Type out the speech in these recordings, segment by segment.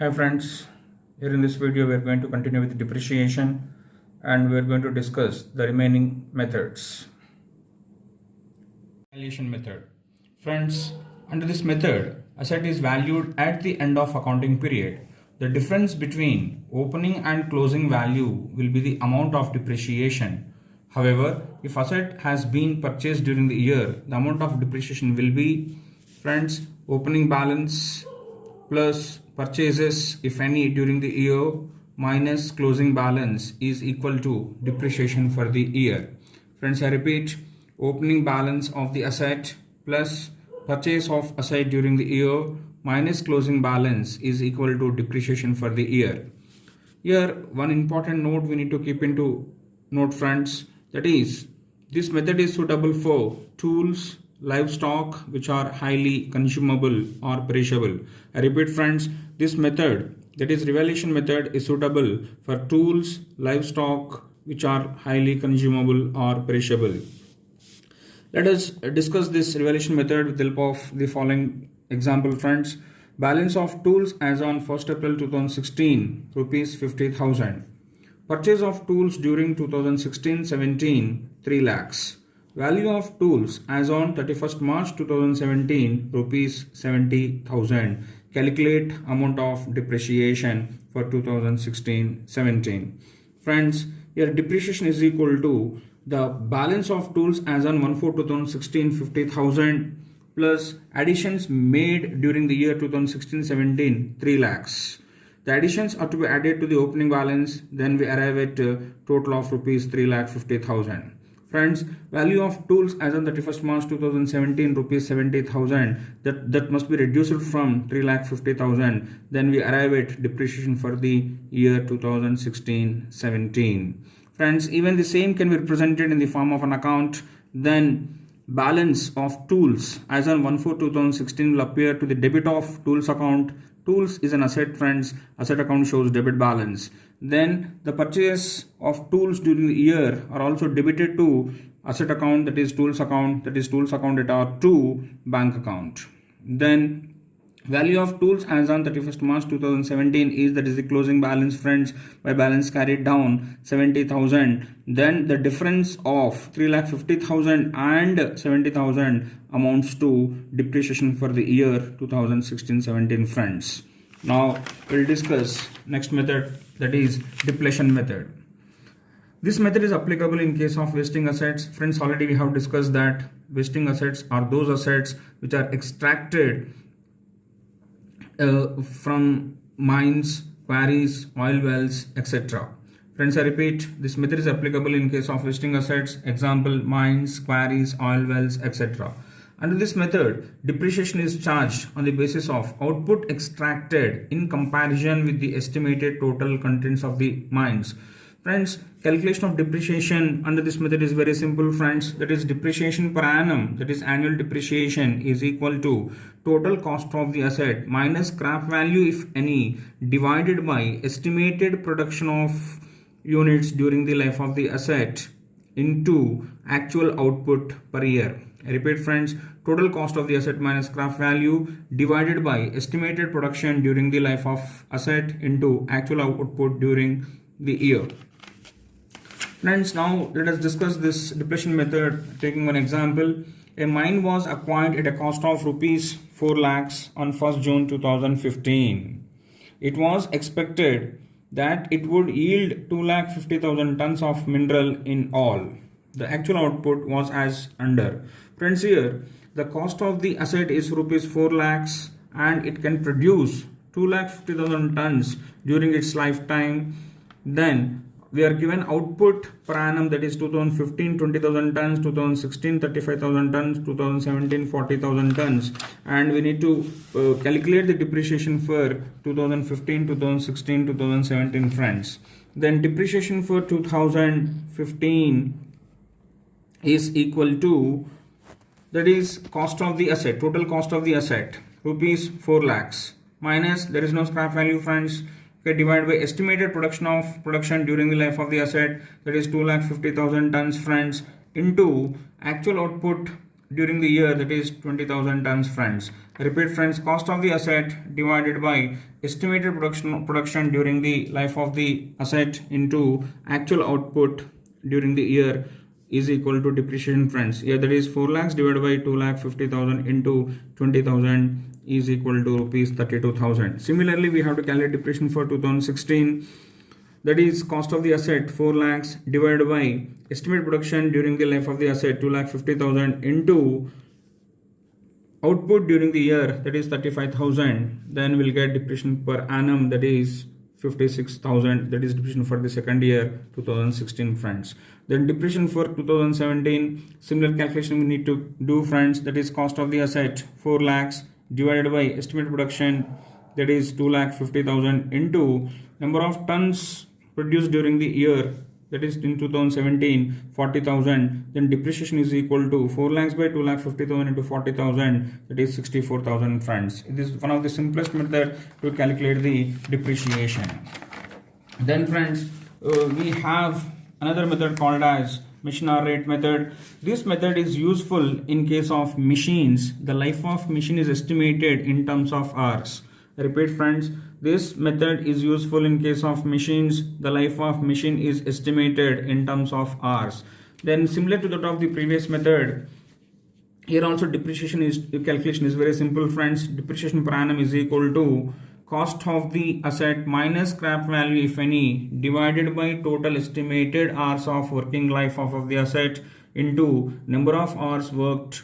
Hi friends, here in this video we are going to continue with depreciation and we are going to discuss the remaining methods. Valuation method. Friends, under this method, asset is valued at the end of accounting period. The difference between opening and closing value will be the amount of depreciation. However, if asset has been purchased during the year, the amount of depreciation will be, friends, opening balance plus purchases if any during the year minus closing balance is equal to depreciation for the year. Friends, I repeat, opening balance of the asset plus purchase of asset during the year minus closing balance is equal to depreciation for the year. Here one important note we need to keep into note, friends, that is this method is suitable for tools, livestock which are highly consumable or perishable. I repeat friends, this method, that is revaluation method, is suitable for tools, livestock which are highly consumable or perishable. Let us discuss this revaluation method with the help of the following example, friends. Balance of tools as on 1st April 2016, rupees 50,000. Purchase of tools during 2016-17, 3 lakhs. Value of tools as on 31st March 2017, rupees 70,000. Calculate amount of depreciation for 2016-17. Friends, here depreciation is equal to the balance of tools as on 1/4/2016, 50,000 plus additions made during the year 2016-17, 3 lakhs. The additions are to be added to the opening balance, then we arrive at a total of rupees 3,50,000. Friends, value of tools as on 31st March 2017, rupees 70,000, that must be reduced from 3,50,000, then we arrive at depreciation for the year 2016-17. Friends, even the same can be represented in the form of an account. Then balance of tools as on 1/4/2016 will appear to the debit of tools account. Tools is an asset, friends. Asset account shows debit balance. Then the purchase of tools during the year are also debited to asset account, that is tools account, at our 2 bank account. Then value of tools as on 31st March 2017 is, that is the closing balance, friends, by balance carried down 70,000. Then the difference of 3,50,000 and 70,000 amounts to depreciation for the year 2016-17, friends. Now we'll discuss next method, that is depletion method. This method is applicable in case of wasting assets. Friends, already we have discussed that wasting assets are those assets which are extracted from mines, quarries, oil wells, etc. Friends, I repeat, this method is applicable in case of wasting assets. Example, mines, quarries, oil wells, etc. Under this method, depreciation is charged on the basis of output extracted in comparison with the estimated total contents of the mines. Friends, calculation of depreciation under this method is very simple, friends. That is depreciation per annum, that is annual depreciation, is equal to total cost of the asset minus scrap value if any, divided by estimated production of units during the life of the asset into actual output per year. I repeat, friends, total cost of the asset minus scrap value divided by estimated production during the life of asset into actual output during the year. Friends, now let us discuss this depletion method taking one example. A mine was acquired at a cost of rupees 4 lakhs on 1st June 2015. It was expected that it would yield 2,50,000 tons of mineral in all. The actual output was as under. Friends, here the cost of the asset is rupees 4 lakhs and it can produce 2,50,000 tons during its lifetime. Then we are given output per annum, that is 2015 20,000 tons, 2016 35,000 tons, 2017 40,000 tons, and we need to calculate the depreciation for 2015, 2016, 2017, friends. Then depreciation for 2015 is equal to, that is cost of the asset, total cost of the asset, rupees 4 lakhs minus, there is no scrap value, friends. Okay, divided by estimated production during the life of the asset, that is 2,50,000 tons, friends, into actual output during the year, that is 20,000 tons, friends. Repeat, friends, cost of the asset divided by estimated production during the life of the asset into actual output during the year is equal to depreciation, friends. Here that is 4 lakhs divided by 2,50,000 into 20,000 is equal to rupees 32,000. Similarly, we have to calculate depreciation for 2016. That is cost of the asset 4 lakhs divided by estimated production during the life of the asset 2,50,000 into output during the year, that is 35,000. Then we'll get depreciation per annum, that is 56,000. That is depreciation for the second year 2016, friends. Then depreciation for 2017, similar calculation we need to do, friends. That is cost of the asset 4 lakhs divided by estimated production, that is 2,50,000 into number of tons produced during the year, that is in 2017 40,000. Then depreciation is equal to 4 lakhs by 2,50,000 into 40,000, that is 64,000, friends. It is one of the simplest method to calculate the depreciation. Then, friends, we have another method called as machine hour rate method. This method is useful in case of machines. The life of machine is estimated in terms of hours. I repeat, friends, this method is useful in case of machines. The life of machine is estimated in terms of hours. Then similar to that of the previous method, here also depreciation is calculation is very simple, friends. Depreciation per annum is equal to cost of the asset minus scrap value, if any, divided by total estimated hours of working life of the asset into number of hours worked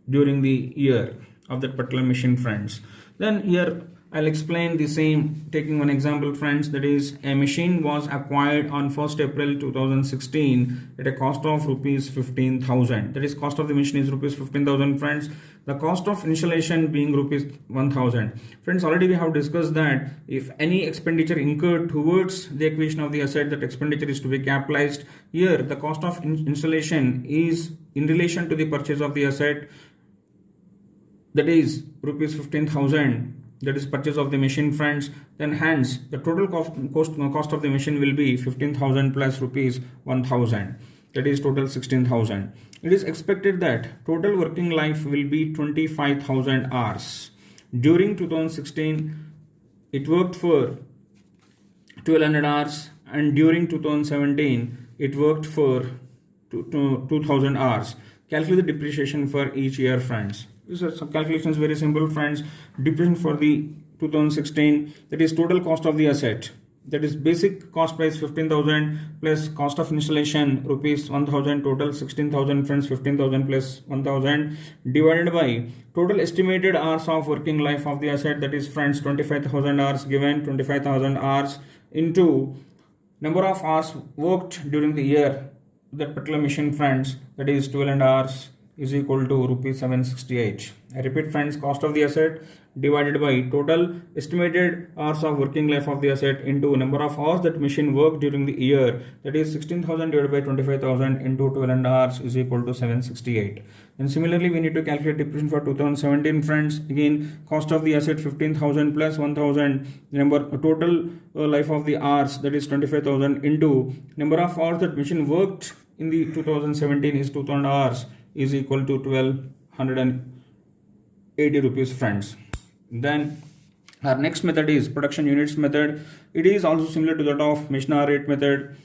during the year of that particular machine, friends. Then here I'll explain the same taking one example, friends. That is, a machine was acquired on 1st April 2016 at a cost of rupees 15,000. That is, cost of the machine is rupees 15,000, friends. The cost of installation being rupees 1,000. Friends, already we have discussed that if any expenditure incurred towards the acquisition of the asset, that expenditure is to be capitalized. Here the cost of installation is in relation to the purchase of the asset, that is rupees 15,000, that is purchase of the machine, friends. Then hence the total cost of the machine will be 15,000 plus rupees 1,000, that is total 16,000. It is expected that total working life will be 25,000 hours. During 2016 it worked for 1,200 hours, and during 2017 it worked for 2,000 hours. Calculate the depreciation for each year, friends. This calculation is very simple, friends. Depreciation for the 2016, that is total cost of the asset, that is basic cost price 15,000 plus cost of installation rupees 1,000, total 16,000, friends. 15,000 plus 1,000 divided by total estimated hours of working life of the asset, that is, friends, 25,000 hours given, 25,000 hours into number of hours worked during the year that particular machine, friends, that is 12 hours is equal to rupees 768. I repeat, friends, cost of the asset divided by total estimated hours of working life of the asset into number of hours that machine worked during the year, that is 16,000 divided by 25,000 into 12 hours is equal to 768. And similarly we need to calculate depreciation for 2017, friends. Again, cost of the asset 15,000 plus 1,000, number total life of the hours, that is 25,000 into number of hours that machine worked in the 2017 is 2,000 hours is equal to 1,280 rupees, friends. Then our next method is production units method. It is also similar to that of machine hour rate method.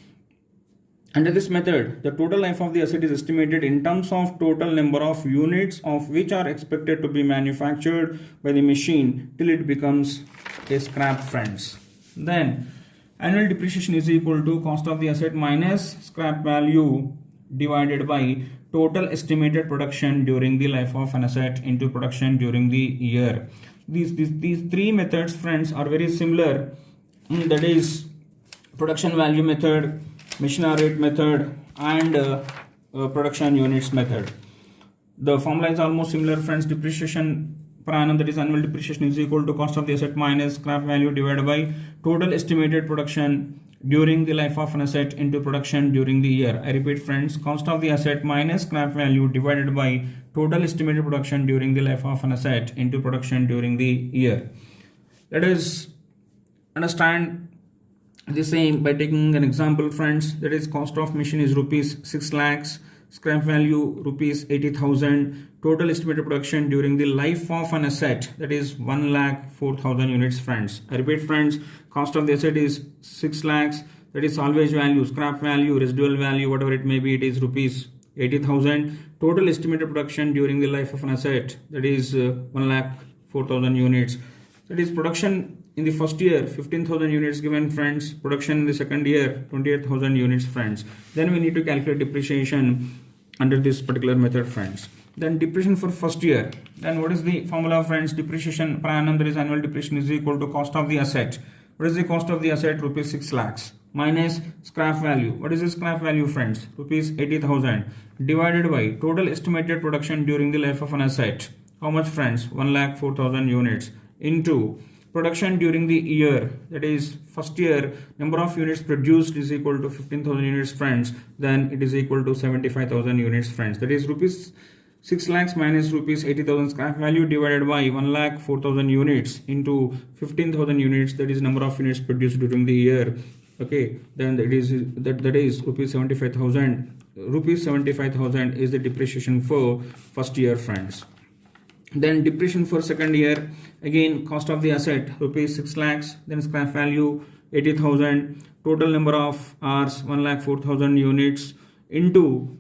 Under this method, the total life of the asset is estimated in terms of total number of units of which are expected to be manufactured by the machine till it becomes a scrap, friends. Then annual depreciation is equal to cost of the asset minus scrap value divided by total estimated production during the life of an asset into production during the year. These three methods, friends, are very similar. That is production value method, machine hour rate method, and production units method. The formula is almost similar, friends. Depreciation per annum, that is annual depreciation, is equal to cost of the asset minus scrap value divided by total estimated production during the life of an asset into production during the year. I repeat, friends, cost of the asset minus scrap value divided by total estimated production during the life of an asset into production during the year. Let us understand the same by taking an example, friends. That is, cost of machine is rupees 6 lakhs. scrap value rupees 80,000, total estimated production during the life of an asset, that is 1,04,000 units, friends. I repeat, friends, cost of the asset is 6 lakhs, that is salvage value, scrap value, residual value, whatever it may be, it is rupees 80,000. Total estimated production during the life of an asset, that is 1,04,000 units. That is production in the first year 15,000 units given, friends. Production in the second year 28,000 units, friends. Then we need to calculate depreciation under this particular method, friends. Then depreciation for first year. Then what is the formula, friends? Depreciation per annum, that is annual depreciation, is equal to cost of the asset. What is the cost of the asset? Rupees 6 lakhs minus scrap value. What is the scrap value, friends? Rupees 80,000 divided by total estimated production during the life of an asset. How much, friends? 1,04,000 units into production during the year, that is first year number of units produced is equal to 15,000 units, friends. Then it is equal to 75,000 units, friends. That is rupees 6 lakhs minus rupees 80,000 scrap value divided by 1,04,000 units into 15,000 units, that is number of units produced during the year. Okay, then that is rupees 75,000. Rupees 75,000 is the depreciation for first year, friends. Then depreciation for second year, again cost of the asset rupees 6 lakhs, then scrap value 80,000, total number of hours 1,04,000 units into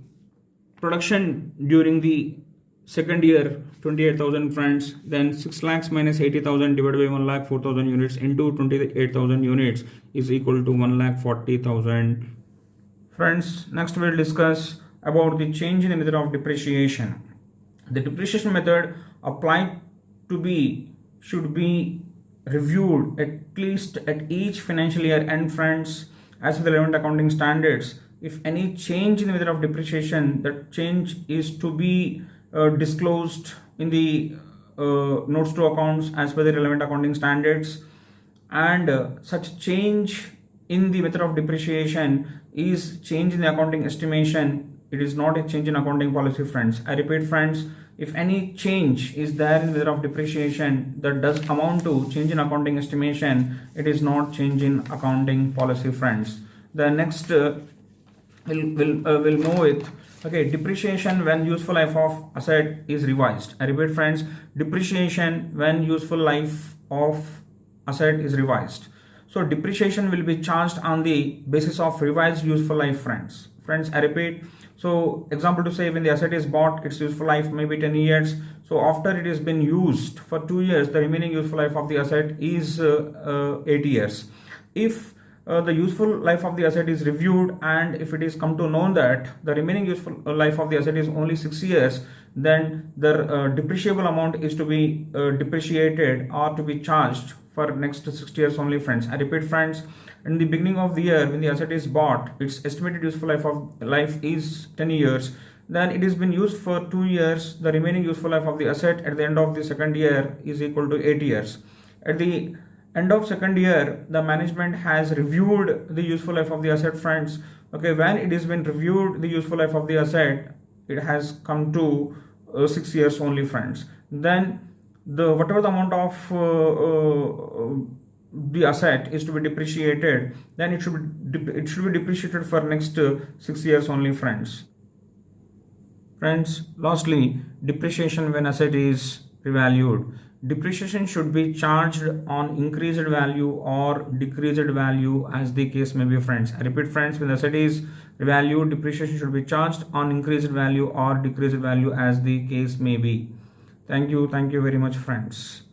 production during the second year 28,000, friends. Then 6 lakhs minus 80,000 divided by 1,04,000 units into 28,000 units is equal to 1,40,000, friends. Next we will discuss about the change in the method of depreciation. The depreciation method applied should be reviewed at least at each financial year end, friends, as per the relevant accounting standards. If any change in the method of depreciation, that change is to be disclosed in the notes to accounts as per the relevant accounting standards, and such change in the method of depreciation is change in the accounting estimation. It is not a change in accounting policy, friends. I repeat, friends, if any change is there in the method of depreciation that does amount to change in accounting estimation, it is not change in accounting policy, friends. The next we'll move with, okay, depreciation when useful life of asset is revised. I repeat, friends, depreciation when useful life of asset is revised. So depreciation will be charged on the basis of revised useful life, friends. I repeat, so example to say, when the asset is bought, its useful life may be 10 years. So after it has been used for 2 years, the remaining useful life of the asset is 8 years. If the useful life of the asset is reviewed, and if it is come to know that the remaining useful life of the asset is only 6 years, then the depreciable amount is to be depreciated or to be charged for next 6 years only, friends. I repeat, friends, in the beginning of the year when the asset is bought, its estimated useful life is 10 years. Then it has been used for 2 years. The remaining useful life of the asset at the end of the second year is equal to 8 years. At the end of second year, the management has reviewed the useful life of the asset, friends. Okay, when it has been reviewed the useful life of the asset, it has come to 6 years only, friends. Then the whatever the amount of the asset is to be depreciated, then it should be depreciated for next 6 years only, friends. Lastly, depreciation when asset is revalued. Depreciation should be charged on increased value or decreased value as the case may be, friends. I repeat, friends, when the asset is revalued, depreciation should be charged on increased value or decreased value as the case may be. Thank you very much, friends.